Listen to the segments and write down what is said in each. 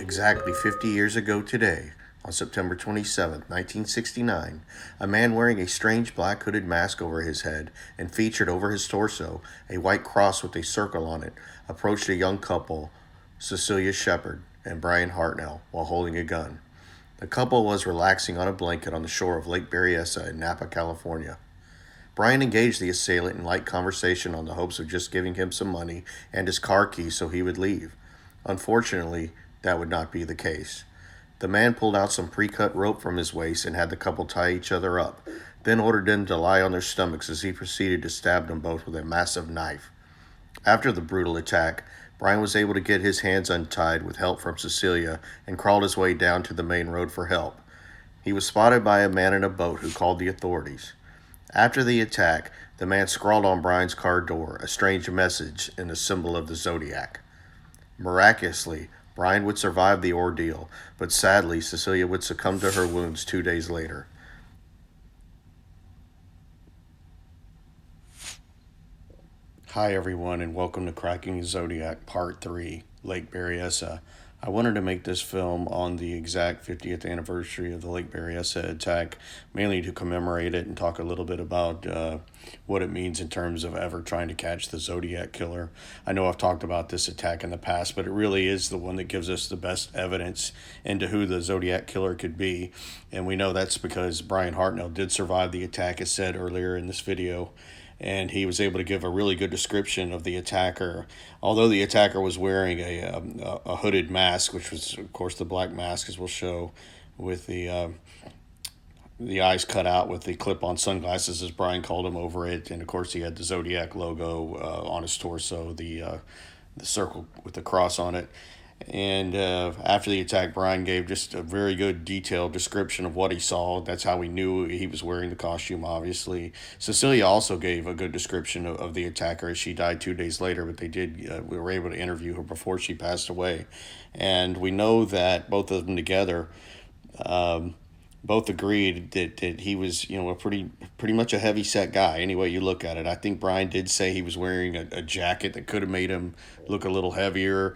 Exactly 50 years ago today, on September 27th, 1969, a man wearing a strange black hooded mask over his head and featured over his torso a white cross with a circle on it approached a young couple, Cecilia Shepard and Brian Hartnell, while holding a gun. The couple was relaxing on a blanket on the shore of Lake Berryessa in Napa, California. Brian engaged the assailant in light conversation on the hopes of just giving him some money and his car keys so he would leave. Unfortunately, that would not be the case. The man pulled out some pre-cut rope from his waist and had the couple tie each other up, then ordered them to lie on their stomachs as he proceeded to stab them both with a massive knife. After the brutal attack, Brian was able to get his hands untied with help from Cecilia and crawled his way down to the main road for help. He was spotted by a man in a boat who called the authorities. After the attack, the man scrawled on Brian's car door a strange message in the symbol of the Zodiac. Miraculously, Brian would survive the ordeal, but sadly, Cecilia would succumb to her wounds 2 days later. Hi, everyone, and welcome to Cracking the Zodiac Part 3, Lake Berryessa. I wanted to make this film on the exact 50th anniversary of the Lake Berryessa attack, mainly to commemorate it and talk a little bit about what it means in terms of ever trying to catch the Zodiac killer. I know I've talked about this attack in the past, but it really is the one that gives us the best evidence into who the Zodiac killer could be. And we know that's because Brian Hartnell did survive the attack, as said earlier in this video, and he was able to give a really good description of the attacker. Although the attacker was wearing a hooded mask, which was, of course, the black mask, as we'll show, with the eyes cut out with the clip-on sunglasses, as Brian called them, over it, and of course he had the Zodiac logo on his torso, the circle with the cross on it. And after the attack, Brian gave just a very good detailed description of what he saw. That's how we knew he was wearing the costume, obviously. Cecilia also gave a good description of the attacker as she died 2 days later, but we were able to interview her before she passed away. And we know that both of them together both agreed that he was, a pretty much a heavy set guy, any way you look at it. I think Brian did say he was wearing a jacket that could have made him look a little heavier.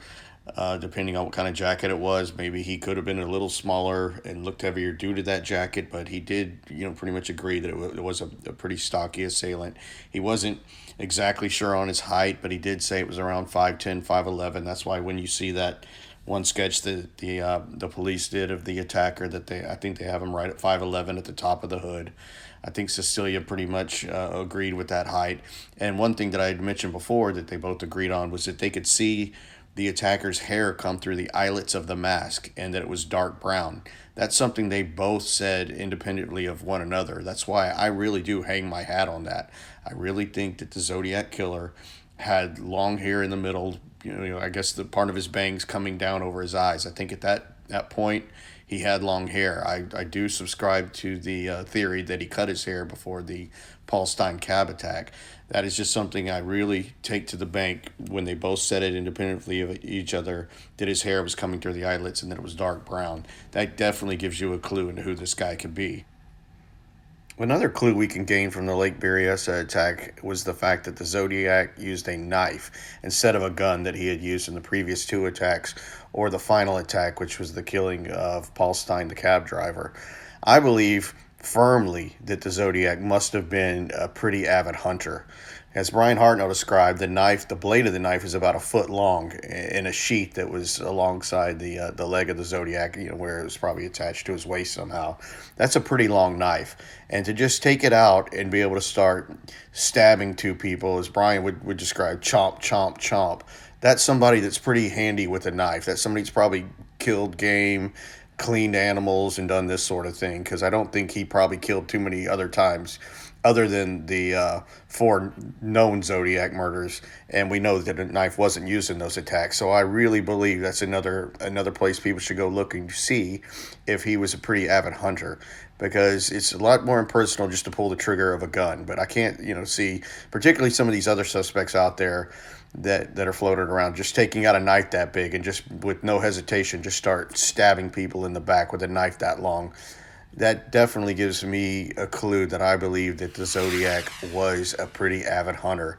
Depending on what kind of jacket it was, maybe he could have been a little smaller and looked heavier due to that jacket, but he did, pretty much agree that it was a pretty stocky assailant. He wasn't exactly sure on his height, but he did say it was around 5'10", 5'11". That's why when you see that one sketch that the police did of the attacker, I think they have him right at 5'11" at the top of the hood. I think Cecilia pretty much agreed with that height. And one thing that I had mentioned before that they both agreed on was that they could see the attacker's hair come through the eyelets of the mask and that it was dark brown. That's something they both said independently of one another. That's why I really do hang my hat on that. I really think that the Zodiac killer had long hair in the middle, I guess the part of his bangs coming down over his eyes. I think at that point he had long hair. I do subscribe to the theory that he cut his hair before the Paul Stein cab attack. That is just something I really take to the bank when they both said it independently of each other, that his hair was coming through the eyelets and that it was dark brown. That definitely gives you a clue into who this guy could be. Another clue we can gain from the Lake Berryessa attack was the fact that the Zodiac used a knife instead of a gun that he had used in the previous two attacks, or the final attack, which was the killing of Paul Stein, the cab driver. I believe firmly that the Zodiac must have been a pretty avid hunter. As Brian Hartnell described, the blade of the knife is about a foot long in a sheath that was alongside the leg of the Zodiac, where it was probably attached to his waist somehow. That's a pretty long knife. And to just take it out and be able to start stabbing two people, as Brian would describe, chomp, chomp, chomp, that's somebody that's pretty handy with a knife. That's somebody that's probably killed game, cleaned animals, and done this sort of thing, because I don't think he probably killed too many other times other than the 4 known Zodiac murders, and we know that a knife wasn't used in those attacks. So I really believe that's another place people should go looking to see if he was a pretty avid hunter, because it's a lot more impersonal just to pull the trigger of a gun. But I can't, see particularly some of these other suspects out there that are floated around, just taking out a knife that big and just with no hesitation just start stabbing people in the back with a knife that long. That definitely gives me a clue that I believe that the Zodiac was a pretty avid hunter.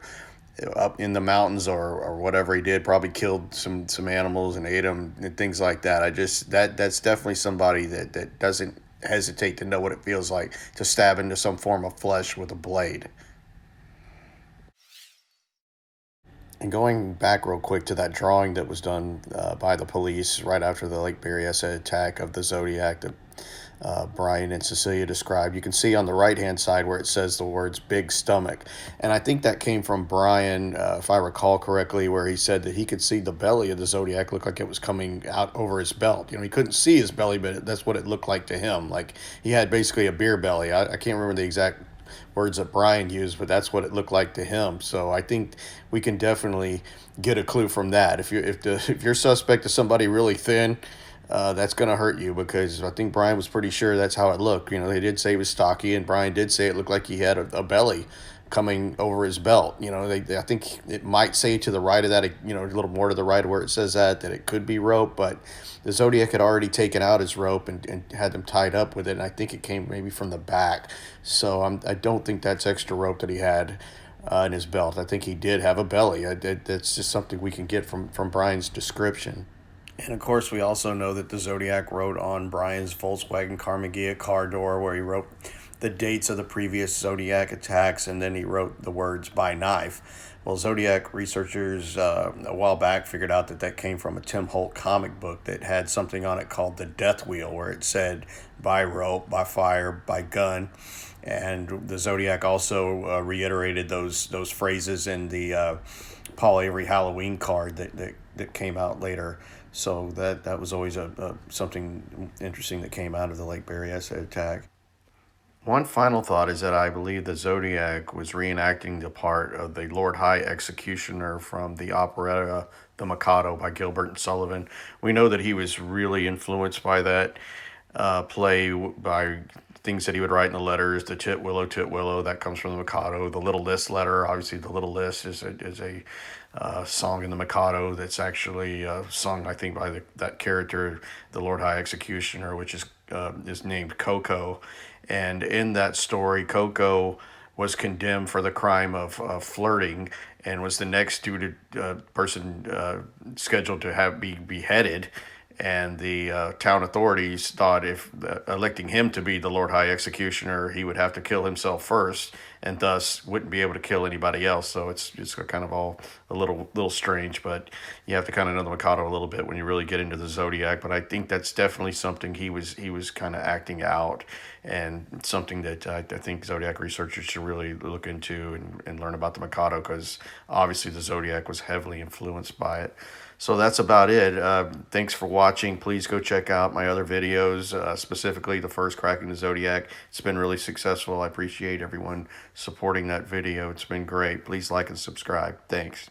up in the mountains, or whatever he did, probably killed some animals and ate them and things like that. I just that's definitely somebody that doesn't hesitate to know what it feels like to stab into some form of flesh with a blade. And going back real quick to that drawing that was done by the police right after the Lake Berryessa attack of the Zodiac that Brian and Cecilia described, you can see on the right hand side where it says the words "big stomach," and I think that came from Brian, if I recall correctly, where he said that he could see the belly of the Zodiac look like it was coming out over his belt. He couldn't see his belly, but that's what it looked like to him. Like he had basically a beer belly. I can't remember the exact words that Brian used, but that's what it looked like to him. So I think we can definitely get a clue from that. If your suspect is somebody really thin, that's going to hurt you, because I think Brian was pretty sure that's how it looked. They did say he was stocky, and Brian did say it looked like he had a belly coming over his belt. I think it might say to the right of that, a little more to the right of where it says that it could be rope, but the Zodiac had already taken out his rope and had them tied up with it, and I think it came maybe from the back. So I don't think that's extra rope that he had in his belt. I think he did have a belly. That's just something we can get from Brian's description. And of course, we also know that the Zodiac wrote on Brian's Volkswagen Carmagia car door, where he wrote the dates of the previous Zodiac attacks, and then he wrote the words "by knife." Well, Zodiac researchers a while back figured out that came from a Tim Holt comic book that had something on it called the Death Wheel, where it said "by rope, by fire, by gun." And the Zodiac also reiterated those phrases in the Paul Avery Halloween card that came out later. So that was always a something interesting that came out of the Lake Berryessa attack. One final thought is that I believe the Zodiac was reenacting the part of the Lord High Executioner from the operetta The Mikado by Gilbert and Sullivan. We know that he was really influenced by that play, by things that he would write in the letters. The Tit Willow, that comes from the Mikado. The Little List letter, obviously the Little List is a song in the Mikado that's actually sung, I think, by that character, the Lord High Executioner, which is named Coco. And in that story, Coco was condemned for the crime of flirting, and was the next person scheduled to be beheaded. And the town authorities thought if electing him to be the Lord High Executioner, he would have to kill himself first, and thus wouldn't be able to kill anybody else. So it's kind of all a little strange, but you have to kind of know the Mikado a little bit when you really get into the Zodiac. But I think that's definitely something he was kind of acting out, and something that I think Zodiac researchers should really look into and learn about the Mikado, because obviously the Zodiac was heavily influenced by it. So that's about it. Thanks for watching. Please go check out my other videos, specifically the first Cracking the Zodiac. It's been really successful. I appreciate everyone supporting that video. It's been great. Please like and subscribe. Thanks.